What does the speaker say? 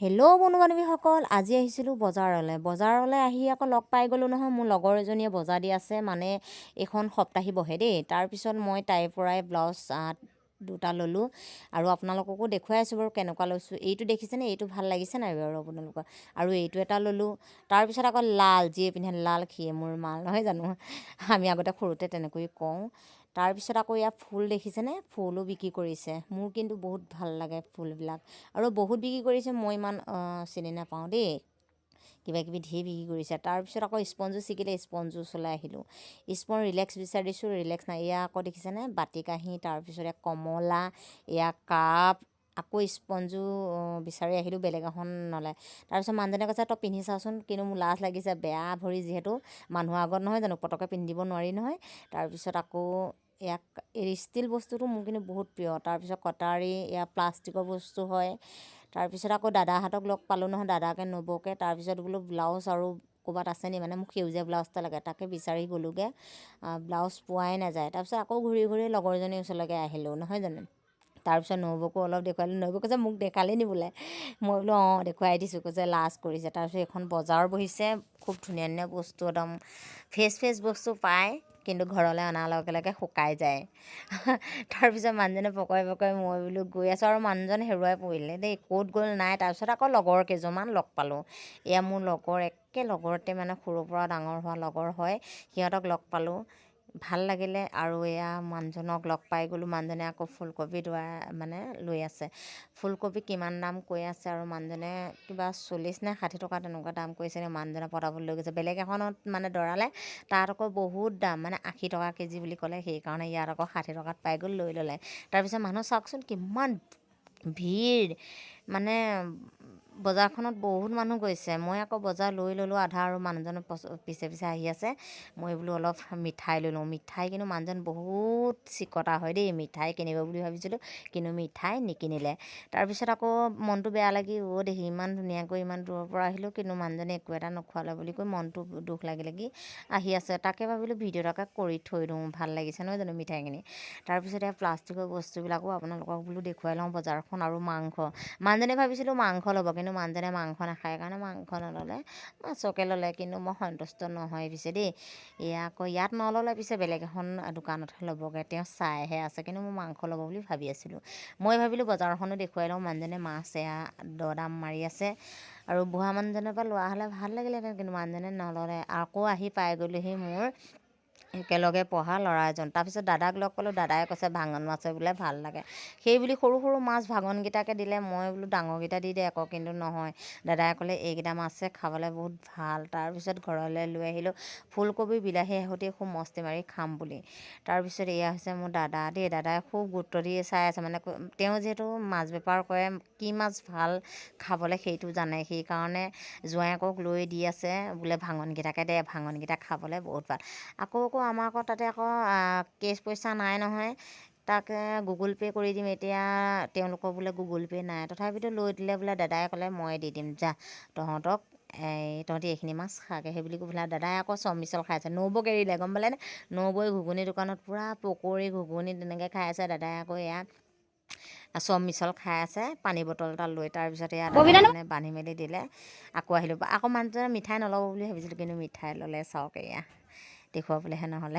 Hello' বন্ধু বান্ধৱীসকল, আজি আহিছিলোঁ বজাৰলৈ আহি আকৌ লগ পাই গ'লোঁ নহয়। মোৰ লগৰ এজনীয়ে বজাৰ দি আছে, মানে এইখন সপ্তাহী বহে দেই। তাৰপিছত মই তাইৰ পৰাই ব্লাউজ দুটা ল'লোঁ আৰু আপোনালোককো দেখুৱাই আছোঁ বাৰু কেনেকুৱা লৈছোঁ। এইটো দেখিছেনে? এইটো ভাল লাগিছে নাই বাৰু আপোনালোকৰ? আৰু এইটো এটা ল'লোঁ। তাৰপিছত আকৌ লাল, যিয়ে পিন্ধে লাল সিয়ে মোৰ মাল, নহয় জানো? আমি আগতে সৰুতে তেনেকৈ কওঁ। তাৰপিছত আকৌ ইয়াত ফুল দেখিছেনে? ফুলো বিক্ৰী কৰিছে। মোৰ কিন্তু বহুত ভাল লাগে ফুলবিলাক, আৰু বহুত বিক্ৰী কৰিছে। মই ইমান চিনি নাপাওঁ দেই, কিবা কিবি ধেৰ বিক্ৰী কৰিছে। তাৰপিছত আকৌ স্পঞ্জো ছিগিলে, স্পঞ্জো চলাই আহিলোঁ। স্পঞ্জ ৰিলেক্স বিচাৰিছোঁ, ৰিলেক্স নাই। এয়া আকৌ দেখিছেনে? বাতি কাঁহী, তাৰপিছত এয়া কমলা, এয়া কাপ, আকৌ স্পঞ্জো বিচাৰি আহিলোঁ, বেলেগ এখন ন'লে। তাৰপিছত মানুহজনে কৈছে তই পিন্ধি চাচোন, কিন্তু মোৰ লাজ লাগিছে, বেয়া ভৰি যিহেতু, মানুহৰ আগত নহয় জানো, পটককৈ পিন্ধিব নোৱাৰি নহয়। তাৰপিছত আকৌ ইয়াক ষ্টীল বস্তুটো মোৰ কিন্তু বহুত প্ৰিয়। তাৰপিছত কটাৰী, এয়া প্লাষ্টিকৰ বস্তু হয়। তাৰপিছত আকৌ দাদাহঁতক লগ পালোঁ নহয়, দাদাকে নবৌকে। তাৰপিছত বোলো ব্লাউজ আৰু ক'ৰবাত আছে নি, মানে মোক সেউজীয়া ব্লাউজ এটা লাগে, তাকে বিচাৰি গ'লোগৈ। ব্লাউজ পোৱাই নাযায়। তাৰপিছত আকৌ ঘূৰি ঘূৰি লগৰজনীৰ ওচৰলৈকে আহিলোঁ, নহয় জানো। তাৰপিছত নবৌকো অলপ দেখুৱালোঁ। নবৌ কৈছে মোক দেখালি নি বোলে। মই বোলো অঁ দেখুৱাই দিছোঁ। কৈছে লাজ কৰিছে। তাৰপিছত এখন বজাৰ বহিছে, খুব ধুনীয়া ধুনীয়া বস্তু, একদম ফ্ৰেছ বস্তু পায়, কিন্তু ঘৰলৈ অনাৰ লগে লগে শুকাই যায়। তাৰপিছত মানুহজনে পকৰে পকৰে মই বোলো গৈ আছোঁ, আৰু মানুহজন হেৰুৱাই পৰিলে দেই, ক'ত গ'ল নাই। তাৰপিছত আকৌ লগৰ কেইজনমান লগ পালোঁ। এয়া মোৰ লগৰ, একে লগৰতে, মানে সৰুৰ পৰা ডাঙৰ হোৱা লগৰ হয়, সিহঁতক লগ পালোঁ, ভাল লাগিলে। আৰু এয়া মানুহজনক লগ পাই গ'লোঁ। মানুহজনে আকৌ ফুলকবি মানে লৈ আছে। ফুলকবি কিমান দাম কৈ আছে, আৰু মানুহজনে কিবা 40 নে 60 টকা তেনেকুৱা দাম কৈছে। মানুহজনে পটাপট লৈ গৈছে। বেলেগ এখনত মানে দৰালে, তাত আকৌ বহুত দাম, মানে 80 টকা কেজি বুলি ক'লে, সেইকাৰণে ইয়াত আকৌ 60 টকাত পাই গ'ল, লৈ ল'লে। তাৰপিছত মানুহ চাওকচোন কিমান ভিৰ, মানে বজাৰখনত বহুত মানুহ গৈছে। মই আকৌ বজাৰ লৈ ল'লোঁ আধা, আৰু মানুহজনৰ পিছে পিছে আহি আছে। মই বোলো অলপ মিঠাই লৈ লওঁ। মিঠাই কিন্তু মানুহজন বহুত চিকতা হয় দেই, মিঠাই কিনিব বুলি ভাবিছিলোঁ, কিন্তু মিঠাই নিকিনিলে। তাৰপিছত আকৌ মনটো বেয়া লাগি দেখি ইমান ধুনীয়াকৈ ইমান দূৰৰ পৰা আহিলোঁ, কিন্তু মানুহজনে একো এটা নোখোৱালে বুলি কৈ মনটো দুখ লাগি আহি আছে। তাকে ভাবিলোঁ ভিডিঅ' এটাকে কৰি থৈ দিওঁ, ভাল লাগিছে নহয় জানো মিঠাইখিনি। তাৰপিছত এই প্লাষ্টিকৰ বস্তুবিলাকো আপোনালোকক বোলো দেখুৱাই লওঁ বজাৰখন। আৰু মাংস, মানুহজনে ভাবিছিলোঁ মাংস ল'ব, কিন্তু মানুহজনে মাংস নাখায় কাৰণে মাংস নল'লে, মাছকে ল'লে। কিন্তু মই সন্তুষ্ট নহয় পিছে দেই। এয়া আকৌ ইয়াত নল'লে পিছে বেলেগ এখন দোকানতহে ল'বগৈ, তেওঁ চাইহে আছে। কিন্তু মই মাংস ল'ব বুলি ভাবি আছিলোঁ। মই ভাবিলোঁ বজাৰখনো দেখুৱাই লওঁ। মানুহজনে মাছ এয়া দৰদাম মাৰি আছে, আৰু বুঢ়া মানুহজনৰ পৰা লোৱা হ'লে ভাল লাগিলেহেঁতেন, কিন্তু মানুহজনে নল'লে। আকৌ আহি পাই গ'লোহি মোৰ একেলগে পঢ়া ল'ৰা এজন। তাৰপিছত দাদাক লগ পালোঁ, দাদাই কৈছে ভাঙন মাছে বোলে ভাল লাগে, সেই বুলি সৰু সৰু মাছ ভাঙনকেইটাকে দিলে। মই বোলো ডাঙৰকেইটা দি দে আকৌ, কিন্তু নহয়, দাদাই ক'লে এইকেইটা মাছে খাবলৈ বহুত ভাল। তাৰপিছত ঘৰলৈ লৈ আহিলোঁ, ফুলকবি বিলাহী সৈতে খুব মস্তি মাৰি খাম বুলি। তাৰপিছত এয়া হৈছে মোৰ দাদা দেই, দাদাই খুব গুৰুত্ব দি চাই আছে, মানে তেওঁ যিহেতু মাছ বেপাৰ কৰে, কি মাছ ভাল খাবলৈ সেইটো জানে, সেইকাৰণে জোঁৱায়েকক লৈ দি আছে, বোলে ভাঙনকেইটাকে দে, ভাঙনকেইটা খাবলৈ বহুত ভাল। আকৌ আমাৰ আকৌ তাতে আকৌ কেছ পইচা নাই নহয়, তাকে গুগল পে' কৰি দিম এতিয়া। তেওঁলোকৰ বোলে গুগল পে' নাই, তথাপিতো লৈ দিলে বোলে। দাদাই ক'লে মই দি দিম যা, তহঁতক তহঁতি এইখিনি মাছ খাগে, সেই বুলি কৈ পেলাই দাদাই আকৌ চব মিছল খাই আছে। নবৌক এৰিলে, গম পালেনে? নবৌৱে ঘুগুনি দোকানত পূৰা পকৰি ঘুগুনি তেনেকৈ খাই আছে। দাদাই আকৌ এয়া চব মিছল খাই আছে, পানী বটল এটা লৈ। তাৰপিছত এয়া দাদাই মানে বান্ধি মেলি দিলে। আকৌ আহিলোঁ, আকৌ মানুহজনে মিঠাই নল'ব বুলি ভাবিছিলোঁ, কিন্তু মিঠাই ল'লে। চাওক এয়া দেখুৱাবলৈহে নহ'লে।